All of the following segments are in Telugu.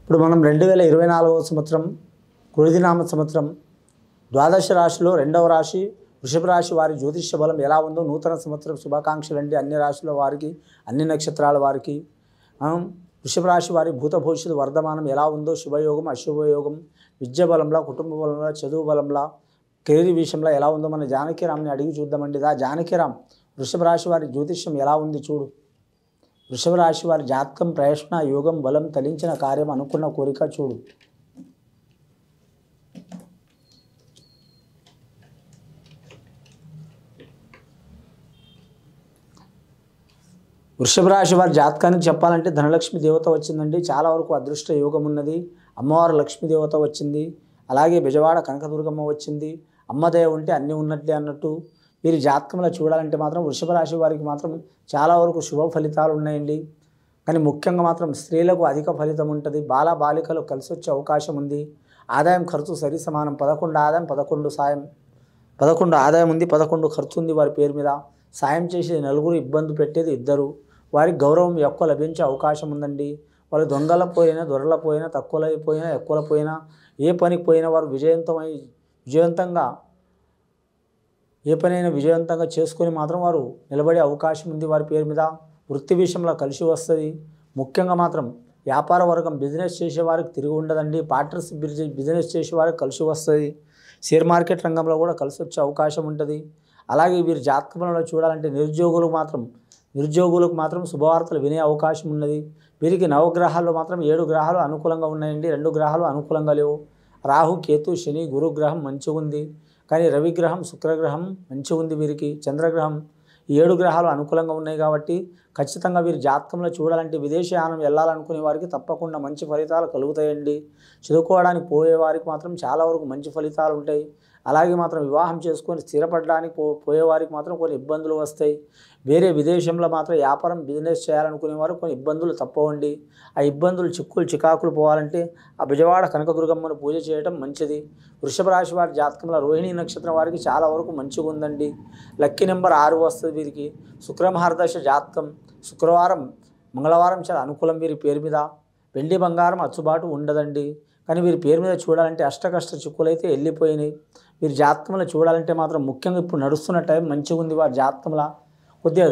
ఇప్పుడు మనం 2024వ సంవత్సరం కృతినామ సంవత్సరం ద్వాదశ రాశిలో రెండవ రాశి వృషభ రాశి వారి జ్యోతిష్య బలం ఎలా ఉందో నూతన సంవత్సరం శుభాకాంక్షలు అండి అన్ని రాశుల వారికి అన్ని నక్షత్రాల వారికి. వృషభ రాశి వారి భూత భవిష్యత్తు వర్ధమానం ఎలా ఉందో శుభయోగం అశుభయోగం విద్య బలంలా కుటుంబ బలంలా చదువు బలంలా కెరీర్ విషయంలో ఎలా ఉందో మన జానకీరామ్ని అడిగి చూద్దామండి. జానకీరామ్ వృషభ రాశి వారి జ్యోతిష్యం ఎలా ఉంది చూడు. వృషభ రాశి వారి జాతకం ప్రయత్న యోగం బలం తలించిన కార్యం అనుకున్న కోరిక చూడు. వృషభ రాశి వారి జాతకానికి చెప్పాలంటే ధనలక్ష్మి దేవత వచ్చిందండి. చాలా వరకు అదృష్ట యోగం ఉన్నది. అమ్మవారు లక్ష్మీ దేవత వచ్చింది. అలాగే బెజవాడ కనకదుర్గమ్మ వచ్చింది. అమ్మదయ ఉంటే అన్నీ ఉన్నట్లే అన్నట్టు. వీరి జాతకంలో చూడాలంటే మాత్రం వృషభ రాశి వారికి మాత్రం చాలా వరకు శుభ ఫలితాలు ఉన్నాయండి. కానీ ముఖ్యంగా మాత్రం స్త్రీలకు అధిక ఫలితం ఉంటుంది. బాలికలు కలిసి వచ్చే అవకాశం ఉంది. ఆదాయం ఖర్చు సరి సమానం. 11 ఆదాయం 11 సాయం. 11 ఆదాయం ఉంది, 11 ఖర్చు ఉంది వారి పేరు మీద. సాయం చేసేది నలుగురు, ఇబ్బంది పెట్టేది ఇద్దరు. వారికి గౌరవం ఎక్కువ లభించే అవకాశం ఉందండి. వాళ్ళు దొంగల పోయినా దొరల పోయినా తక్కువలో పోయినా ఎక్కువల పోయినా ఏ పనికి పోయినా వారు విజయవంతంగా ఏ పనైనా విజయవంతంగా చేసుకొని మాత్రం వారు నిలబడే అవకాశం ఉంది వారి పేరు మీద. వృత్తి విషయంలో కలిసి వస్తుంది. ముఖ్యంగా మాత్రం వ్యాపార వర్గం బిజినెస్ చేసేవారికి తిరిగి ఉండదండి. పార్ట్నర్షిప్ బిజినెస్ చేసేవారికి కలిసి వస్తుంది. షేర్ మార్కెట్ రంగంలో కూడా కలిసి వచ్చే అవకాశం ఉంటుంది. అలాగే వీరి జాతకంలో చూడాలంటే నిరుద్యోగులకు మాత్రం శుభవార్తలు వినే అవకాశం ఉన్నది. వీరికి నవగ్రహాల్లో మాత్రం 7 గ్రహాలు అనుకూలంగా ఉన్నాయండి. 2 గ్రహాలు అనుకూలంగా లేవు. రాహు కేతు శని గురుగ్రహం మంచిగా ఉంది. కానీ రవిగ్రహం శుక్రగ్రహం మంచిగా ఉంది. వీరికి చంద్రగ్రహం ఈ 7 గ్రహాలు అనుకూలంగా ఉన్నాయి కాబట్టి ఖచ్చితంగా వీరి జాతకంలో చూడాలంటే విదేశయానం వెళ్ళాలనుకునే వారికి తప్పకుండా మంచి ఫలితాలు కలుగుతాయండి. చదువుకోవడానికి పోయే వారికి మాత్రం చాలా వరకు మంచి ఫలితాలు ఉంటాయి. అలాగే మాత్రం వివాహం చేసుకొని స్థిరపడడానికి పోయేవారికి మాత్రం కొన్ని ఇబ్బందులు వస్తాయి. వేరే విదేశంలో మాత్రం వ్యాపారం బిజినెస్ చేయాలనుకునే వారు కొన్ని ఇబ్బందులు తప్పవండి. ఆ ఇబ్బందులు చికాకులు పోవాలంటే ఆ బెజవాడ కనకదుర్గమ్మను పూజ చేయడం మంచిది. వృషభ రాశి వారి జాతకంలో రోహిణి నక్షత్రం వారికి చాలా వరకు మంచిగా ఉందండి. లక్కీ నెంబర్ 6 వస్తుంది వీరికి. శుక్రమహారదశ జాతకం. శుక్రవారం మంగళవారం చాలా అనుకూలం వీరి పేరు మీద. వెండి బంగారం అచ్చుబాటు ఉండదండి. కానీ వీరి పేరు మీద చూడాలంటే అష్టకష్ట చిక్కులైతే వెళ్ళిపోయినాయి. వీరి జాతకంలో చూడాలంటే మాత్రం ముఖ్యంగా ఇప్పుడు నడుస్తున్న టైం మంచిగా ఉంది. వారి జాతకంలో కొద్దిగా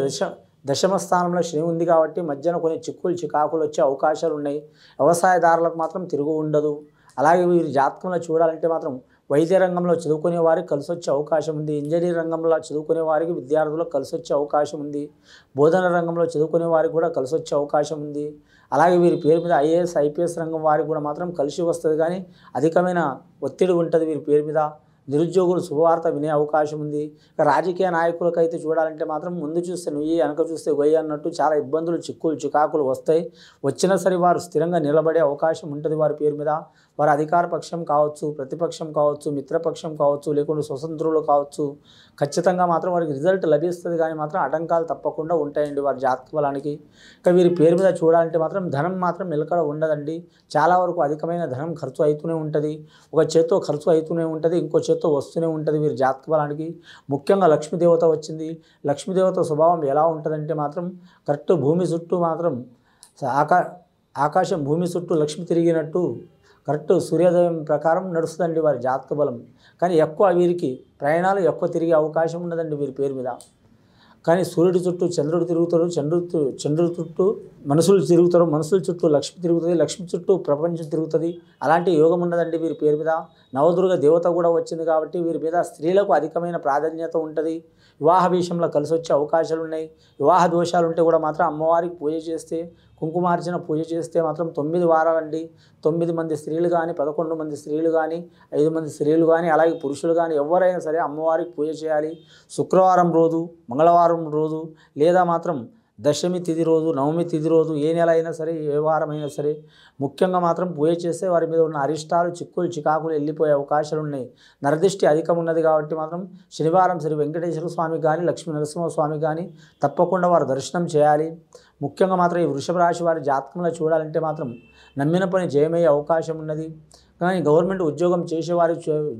దశమ స్థానంలో శని ఉంది కాబట్టి మధ్యన కొన్ని చికాకులు వచ్చే అవకాశాలు ఉన్నాయి. వ్యవసాయదారులకు మాత్రం తిరుగు ఉండదు. అలాగే వీరి జాతకంలో చూడాలంటే మాత్రం వైద్య రంగంలో చదువుకునే వారికి కలిసి వచ్చే అవకాశం ఉంది. ఇంజనీరింగ్ రంగంలో చదువుకునే వారికి విద్యార్థులకు కలిసి వచ్చే అవకాశం ఉంది. బోధన రంగంలో చదువుకునే వారికి కూడా కలిసి వచ్చే అవకాశం ఉంది. అలాగే వీరి పేరు మీద ఐఏఎస్ ఐపీఎస్ రంగం వారికి కూడా మాత్రం కలిసి వస్తుంది. కానీ అధికమైన ఒత్తిడి ఉంటుంది వీరి పేరు మీద. నిరుద్యోగులు శుభవార్త వినే అవకాశం ఉంది. ఇక రాజకీయ నాయకులకైతే చూడాలంటే మాత్రం ముందు చూస్తే నుయ్యి వెనక చూస్తే గొయ్యి అన్నట్టు చాలా ఇబ్బందులు చికాకులు వస్తాయి. వచ్చినా సరే వారు స్థిరంగా నిలబడే అవకాశం ఉంటుంది వారి పేరు మీద. వారు అధికార పక్షం కావచ్చు, ప్రతిపక్షం కావచ్చు, మిత్రపక్షం కావచ్చు, లేకుంటే స్వతంత్రులు కావచ్చు. ఖచ్చితంగా మాత్రం వారికి రిజల్ట్ లభిస్తుంది. కానీ మాత్రం ఆటంకాలు తప్పకుండా ఉంటాయండి వారి జాతక బలానికి. ఇక వీరి పేరు మీద చూడాలంటే మాత్రం ధనం మాత్రం నిలకడ ఉండదండి. చాలా వరకు అధికమైన ధనం ఖర్చు అవుతూనే ఉంటుంది. ఒక చేత్తో ఖర్చు అవుతూనే ఉంటుంది, ఇంకో చేత్తో వస్తూనే ఉంటుంది వీరి జాతక బలానికి. ముఖ్యంగా లక్ష్మీదేవత వచ్చింది. లక్ష్మీదేవత స్వభావం ఎలా ఉంటుందంటే మాత్రం కరెక్ట్ భూమి చుట్టూ మాత్రం ఆకాశం భూమి చుట్టూ లక్ష్మి తిరిగినట్టు కరెక్ట్ సూర్యోదయం ప్రకారం నడుస్తుందండి వారి జాతక బలం. కానీ ఎక్కువ వీరికి ప్రయాణాలు ఎక్కువ తిరిగే అవకాశం ఉండదండి వీరి పేరు మీద. కానీ సూర్యుడి చుట్టూ చంద్రుడు తిరుగుతారు, చంద్రుడి చుట్టూ మనుషులు తిరుగుతారు, మనుషుల చుట్టూ లక్ష్మి తిరుగుతుంది, లక్ష్మి చుట్టూ ప్రపంచం తిరుగుతుంది. అలాంటి యోగం ఉన్నదండి వీరి పేరు మీద. నవదుర్గ దేవత కూడా వచ్చింది కాబట్టి వీరి మీద స్త్రీలకు అధికమైన ప్రాధాన్యత ఉంటుంది. వివాహ విషయంలో కలిసి వచ్చే అవకాశాలు ఉన్నాయి. వివాహ దోషాలు ఉంటే కూడా మాత్రం అమ్మవారికి పూజ చేస్తే, కుంకుమార్చన పూజ చేస్తే మాత్రం 9 వారాలండి. 9 మంది స్త్రీలు కానీ 11 మంది స్త్రీలు కానీ 5 మంది స్త్రీలు కానీ అలాగే పురుషులు కానీ ఎవరైనా సరే అమ్మవారికి పూజ చేయాలి. శుక్రవారం రోజు, మంగళవారం రోజు లేదా మాత్రం దశమి తిథి రోజు, నవమి తిథి రోజు, ఏ నెల అయినా సరే ఏ వారమైనా సరే ముఖ్యంగా మాత్రం పూజ చేస్తే వారి మీద ఉన్న అరిష్టాలు చికాకులు వెళ్ళిపోయే అవకాశాలు ఉన్నాయి. నరదిష్టి అధికం ఉన్నది కాబట్టి మాత్రం శనివారం శ్రీ వెంకటేశ్వర స్వామి కానీ లక్ష్మీ నరసింహస్వామి కానీ తప్పకుండా వారు దర్శనం చేయాలి. ముఖ్యంగా మాత్రం ఈ వృషభ రాశి వారి జాతకంలో చూడాలంటే మాత్రం నమ్మిన పని జయమయ్యే అవకాశం ఉన్నది. కానీ గవర్నమెంట్ ఉద్యోగం చేసేవారి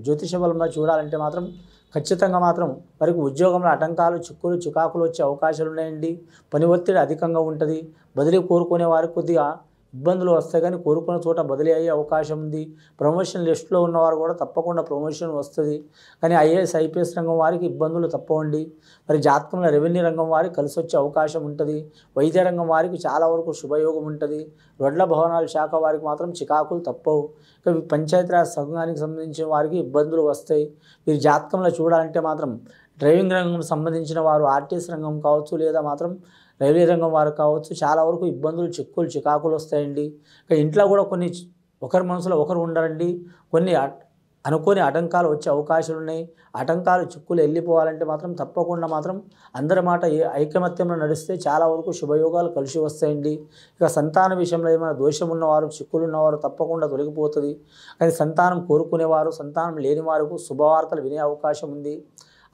జ్యోతిష బలంలో చూడాలంటే మాత్రం ఖచ్చితంగా మాత్రం వారికి ఉద్యోగంలో ఆటంకాలు చికాకులు వచ్చే అవకాశాలు ఉన్నాయండి. పని ఒత్తిడి అధికంగా ఉంటుంది. బదిలీ కోరుకునే వారికి కొద్దిగా ఇబ్బందులు వస్తాయి కానీ కోరుకున్న చోట బదిలీ అయ్యే అవకాశం ఉంది. ప్రమోషన్ లిస్టులో ఉన్నవారు కూడా తప్పకుండా ప్రమోషన్ వస్తుంది. కానీ ఐఏఎస్ ఐపీఎస్ రంగం వారికి ఇబ్బందులు తప్పవండి. మరి జాతకంలో రెవెన్యూ రంగం వారికి కలిసి వచ్చే అవకాశం ఉంటుంది. వైద్య రంగం వారికి చాలా వరకు శుభయోగం ఉంటుంది. రోడ్ల భవనాల శాఖ వారికి మాత్రం చికాకులు తప్పవు. ఇక పంచాయతీరాజ్ సంఘానికి సంబంధించిన వారికి ఇబ్బందులు వస్తాయి. మీరు జాతకంలో చూడాలంటే మాత్రం డ్రైవింగ్ రంగం సంబంధించిన వారు ఆర్టీసీ రంగం కావచ్చు, లేదా మాత్రం రైల్వే రంగం వారు కావచ్చు, చాలా వరకు ఇబ్బందులు చిక్కులు చికాకులు వస్తాయండి. ఇక ఇంట్లో కూడా కొన్ని ఒకరి మనసులో ఒకరు ఉండరండి. కొన్ని అనుకోని ఆటంకాలు వచ్చే అవకాశాలు ఉన్నాయి. ఆటంకాలు చిక్కులు వెళ్ళిపోవాలంటే మాత్రం తప్పకుండా మాత్రం అందరి మాట ఐకమత్యంలో నడిస్తే చాలా వరకు శుభయోగాలు కలిసి వస్తాయండి. ఇక సంతాన విషయంలో ఏమైనా దోషం ఉన్నవారు, చిక్కులు ఉన్నవారు తప్పకుండా తొలగిపోతుంది. కానీ సంతానం కోరుకునేవారు, సంతానం లేని వారికి శుభవార్తలు వినే అవకాశం ఉంది.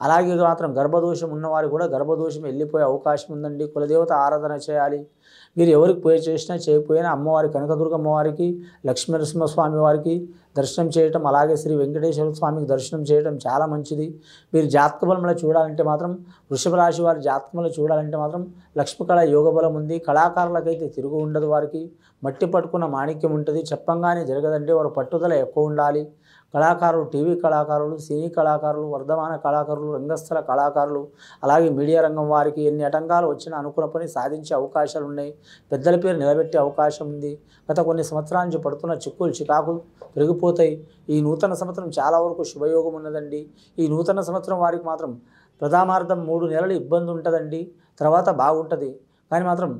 అలాగే మాత్రం గర్భదోషం ఉన్నవారు కూడా గర్భదోషం వెళ్ళిపోయే అవకాశం ఉందండి. కులదేవత ఆరాధన చేయాలి. మీరు ఎవరికి పూజ చేసినా చేయకపోయినా అమ్మవారి కనకదుర్గ అమ్మవారికి, లక్ష్మీనరసింహస్వామి వారికి దర్శనం చేయటం, అలాగే శ్రీ వెంకటేశ్వర స్వామికి దర్శనం చేయడం చాలా మంచిది. మీరు జాతక బలంలో చూడాలంటే మాత్రం వృషభ రాశి వారి జాతకంలో చూడాలంటే మాత్రం లక్ష్మీకళ యోగ బలం ఉంది. కళాకారులకైతే తిరుగు ఉండదు. వారికి మట్టి పట్టుకున్న మాణిక్యం ఉంటుంది. చెప్పంగానే జరగదంటే వారు పట్టుదల ఎక్కువ ఉండాలి. కళాకారులు, టీవీ కళాకారులు, సినీ కళాకారులు, వర్ధమాన కళాకారులు, రంగస్థల కళాకారులు, అలాగే మీడియా రంగం వారికి ఎన్ని ఆటంకాలు వచ్చినా అనుకున్న పని సాధించే అవకాశాలు ఉన్నాయి. పెద్దల పేరు నిలబెట్టే అవకాశం ఉంది. గత కొన్ని సంవత్సరాల నుంచి పడుతున్న చిక్కులు చికాకులు పెరిగిపోతాయి. ఈ నూతన సంవత్సరం చాలా వరకు శుభయోగం ఉన్నదండి. ఈ నూతన సంవత్సరం వారికి మాత్రం ప్రథమార్థం 3 నెలలు ఇబ్బంది ఉంటుందండి. తర్వాత బాగుంటుంది. కానీ మాత్రం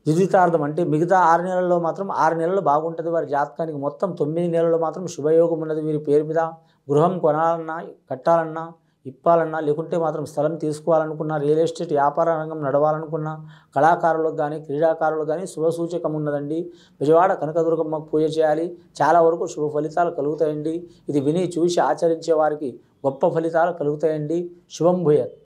ద్వితీయార్థం అంటే మిగతా 6 నెలల్లో మాత్రం 6 నెలలు బాగుంటుంది వారి జాతకానికి. మొత్తం 9 నెలల్లో మాత్రం శుభయోగం ఉన్నది. వీరి పేరు మీద గృహం కొనాలన్నా, కట్టాలన్నా, ఇప్పాలన్నా, లేకుంటే మాత్రం స్థలం తీసుకోవాలనుకున్నా, రియల్ ఎస్టేట్ వ్యాపార రంగం నడవాలనుకున్నా, కళాకారులకు కానీ క్రీడాకారులకు కానీ శుభసూచకం ఉన్నదండి. విజయవాడ కనకదుర్గమ్మకు పూజ చేయాలి. చాలా వరకు శుభ ఫలితాలు కలుగుతాయండి. ఇది విని చూసి ఆచరించే వారికి గొప్ప ఫలితాలు కలుగుతాయండి. శుభం భూయాత్.